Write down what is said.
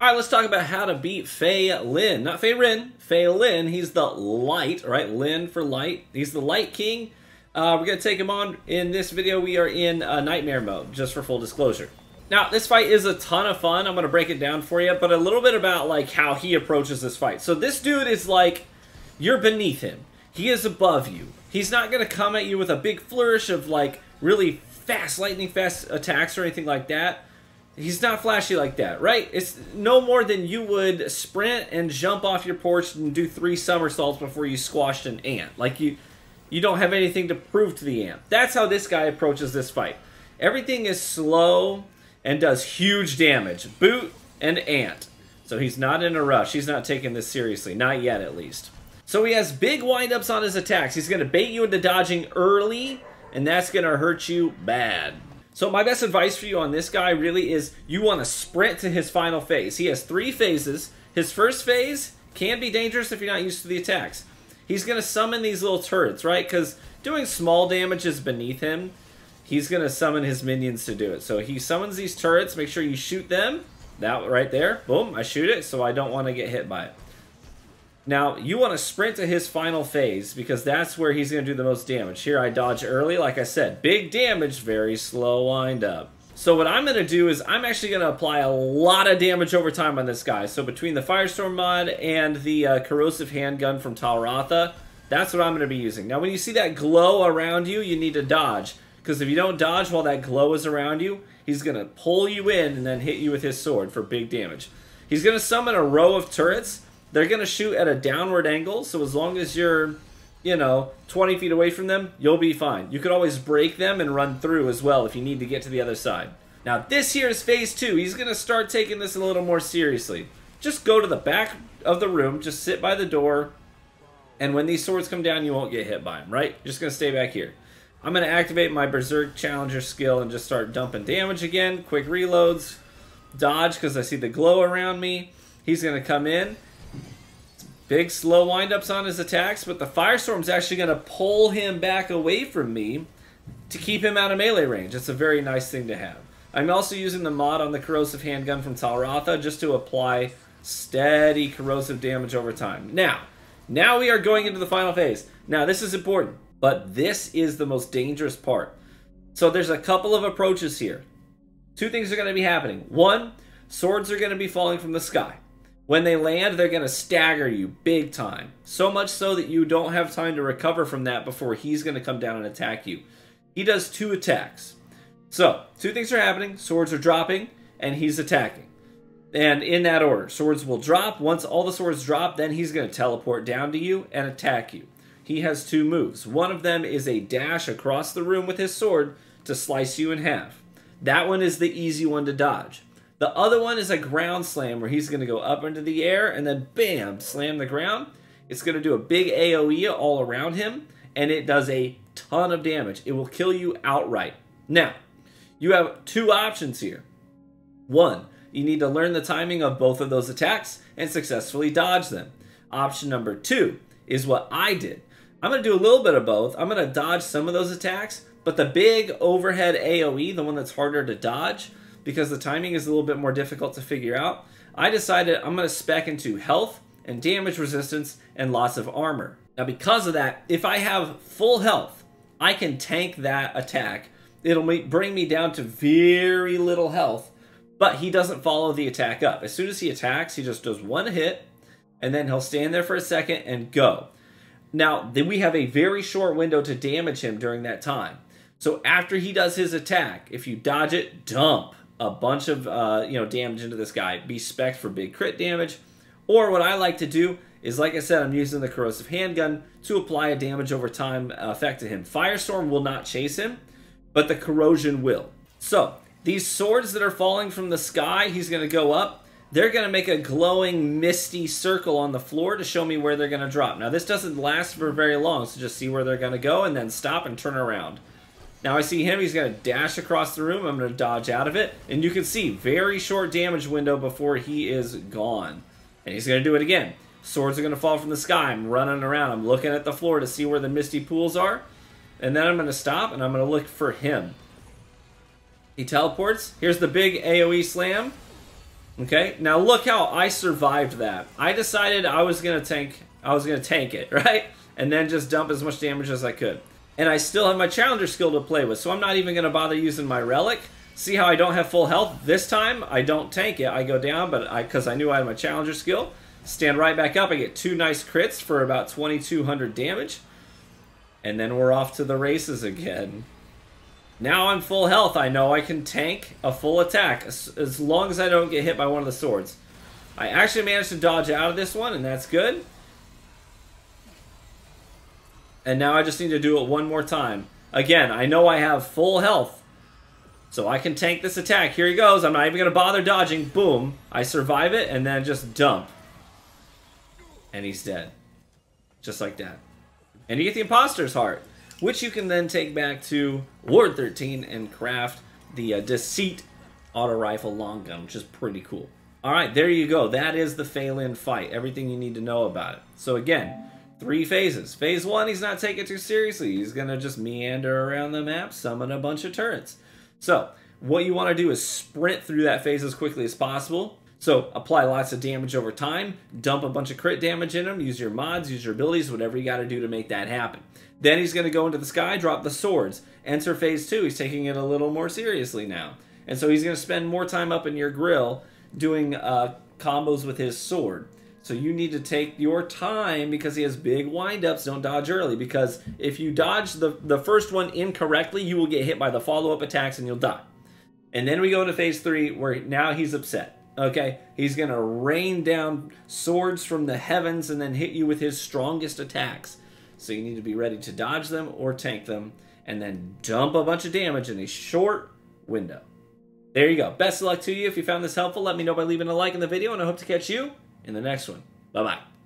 All right, let's talk about how to beat Faelin. Not Faelin, Faelin. He's the light, right? Lin for light. He's the light king. We're going to take him on. In this video, we are in nightmare mode, just for full disclosure. Now, this fight is a ton of fun. I'm going to break it down for you, but a little bit about like how he approaches this fight. So this dude is like, you're beneath him. He is above you. He's not going to come at you with a big flourish of like really fast, lightning fast attacks or anything like that. He's not flashy like that, right? It's no more than you would sprint and jump off your porch and do 3 somersaults before you squashed an ant. Like you don't have anything to prove to the ant. That's how this guy approaches this fight. Everything is slow and does huge damage. Boot and ant. So he's not in a rush. He's not taking this seriously. Not yet, at least. So he has big windups on his attacks. He's going to bait you into dodging early, and that's going to hurt you bad. So my best advice for you on this guy really is you want to sprint to his final phase. He has 3 phases. His first phase can be dangerous if you're not used to the attacks. He's going to summon these little turrets, right? Because doing small damage is beneath him. He's going to summon his minions to do it. So he summons these turrets. Make sure you shoot them. That right there. Boom. I shoot it, so I don't want to get hit by it. Now, you want to sprint to his final phase because that's where he's going to do the most damage. Here, I dodge early. Like I said, big damage, very slow wind up. So what I'm going to do is I'm actually going to apply a lot of damage over time on this guy. So between the Firestorm mod and the corrosive handgun from Talratha, that's what I'm going to be using. Now, when you see that glow around you, you need to dodge. Because if you don't dodge while that glow is around you, he's going to pull you in and then hit you with his sword for big damage. He's going to summon a row of turrets. They're going to shoot at a downward angle, so as long as you're, 20 feet away from them, you'll be fine. You could always break them and run through as well if you need to get to the other side. Now, this here is phase 2. He's going to start taking this a little more seriously. Just go to the back of the room, just sit by the door, and when these swords come down, you won't get hit by them, right? You're just going to stay back here. I'm going to activate my Berserk Challenger skill and just start dumping damage again. Quick reloads. Dodge because I see the glow around me. He's going to come in. Big slow windups on his attacks, but the Firestorm's actually going to pull him back away from me to keep him out of melee range. It's a very nice thing to have. I'm also using the mod on the corrosive handgun from Talratha just to apply steady corrosive damage over time. Now we are going into the final phase. Now this is important, but this is the most dangerous part. So there's a couple of approaches here. 2 things are going to be happening. 1, swords are going to be falling from the sky. When they land, they're going to stagger you big time. So much so that you don't have time to recover from that before he's going to come down and attack you. He does 2 attacks. So, 2 things are happening. Swords are dropping, and he's attacking. And in that order, swords will drop. Once all the swords drop, then he's going to teleport down to you and attack you. He has 2 moves. One of them is a dash across the room with his sword to slice you in half. That one is the easy one to dodge. The other one is a ground slam where he's going to go up into the air and then bam, slam the ground. It's going to do a big AoE all around him and it does a ton of damage. It will kill you outright. Now, you have 2 options here. 1, you need to learn the timing of both of those attacks and successfully dodge them. Option number 2 is what I did. I'm going to do a little bit of both. I'm going to dodge some of those attacks, but the big overhead AoE, the one that's harder to dodge, because the timing is a little bit more difficult to figure out, I decided I'm going to spec into health and damage resistance and lots of armor. Now because of that, if I have full health, I can tank that attack. It'll bring me down to very little health, but he doesn't follow the attack up. As soon as he attacks, he just does 1 hit, and then he'll stand there for a second and go. Now, then we have a very short window to damage him during that time. So after he does his attack, if you dodge it, dump a bunch of damage into this guy. Be spec'd for big crit damage. Or what I like to do is, like I said, I'm using the corrosive handgun to apply a damage over time effect to him. Firestorm will not chase him, but the corrosion will. So these swords that are falling from the sky, he's going to go up. They're going to make a glowing misty circle on the floor to show me where they're going to drop. Now this doesn't last for very long, so just see where they're going to go and then stop and turn around. Now I see him, he's going to dash across the room, I'm going to dodge out of it, and you can see, very short damage window before he is gone. And he's going to do it again. Swords are going to fall from the sky, I'm running around, I'm looking at the floor to see where the misty pools are, and then I'm going to stop and I'm going to look for him. He teleports, here's the big AoE slam, Okay, now look how I survived that. I decided I was gonna tank it, right? And then just dump as much damage as I could. And I still have my challenger skill to play with, so I'm not even gonna bother using my relic. See how I don't have full health? This time, I don't tank it. I go down, but because I knew I had my challenger skill. Stand right back up, I get 2 nice crits for about 2,200 damage. And then we're off to the races again. Now I'm full health. I know I can tank a full attack as long as I don't get hit by one of the swords. I actually managed to dodge out of this one, and that's good. And now I just need to do it one more time. Again, I know I have full health, so I can tank this attack. Here he goes. I'm not even going to bother dodging. Boom. I survive it, and then just dump. And he's dead. Just like that. And you get the imposter's heart, which you can then take back to Ward 13 and craft the Deceit auto rifle long gun, which is pretty cool. Alright, there you go. That is the Faelin fight. Everything you need to know about it. So again, 3 phases. Phase 1, he's not taking it too seriously. He's going to just meander around the map, summon a bunch of turrets. So, what you want to do is sprint through that phase as quickly as possible. So, apply lots of damage over time, dump a bunch of crit damage in him, use your mods, use your abilities, whatever you got to do to make that happen. Then he's going to go into the sky, drop the swords. Enter phase 2, he's taking it a little more seriously now. And so he's going to spend more time up in your grill doing combos with his sword. So you need to take your time because he has big windups. Don't dodge early, because if you dodge the first one incorrectly, you will get hit by the follow-up attacks and you'll die. And then we go into phase 3 where now he's upset. Okay, he's going to rain down swords from the heavens and then hit you with his strongest attacks. So you need to be ready to dodge them or tank them and then dump a bunch of damage in a short window. There you go. Best of luck to you. If you found this helpful, let me know by leaving a like in the video, and I hope to catch you in the next one. Bye-bye.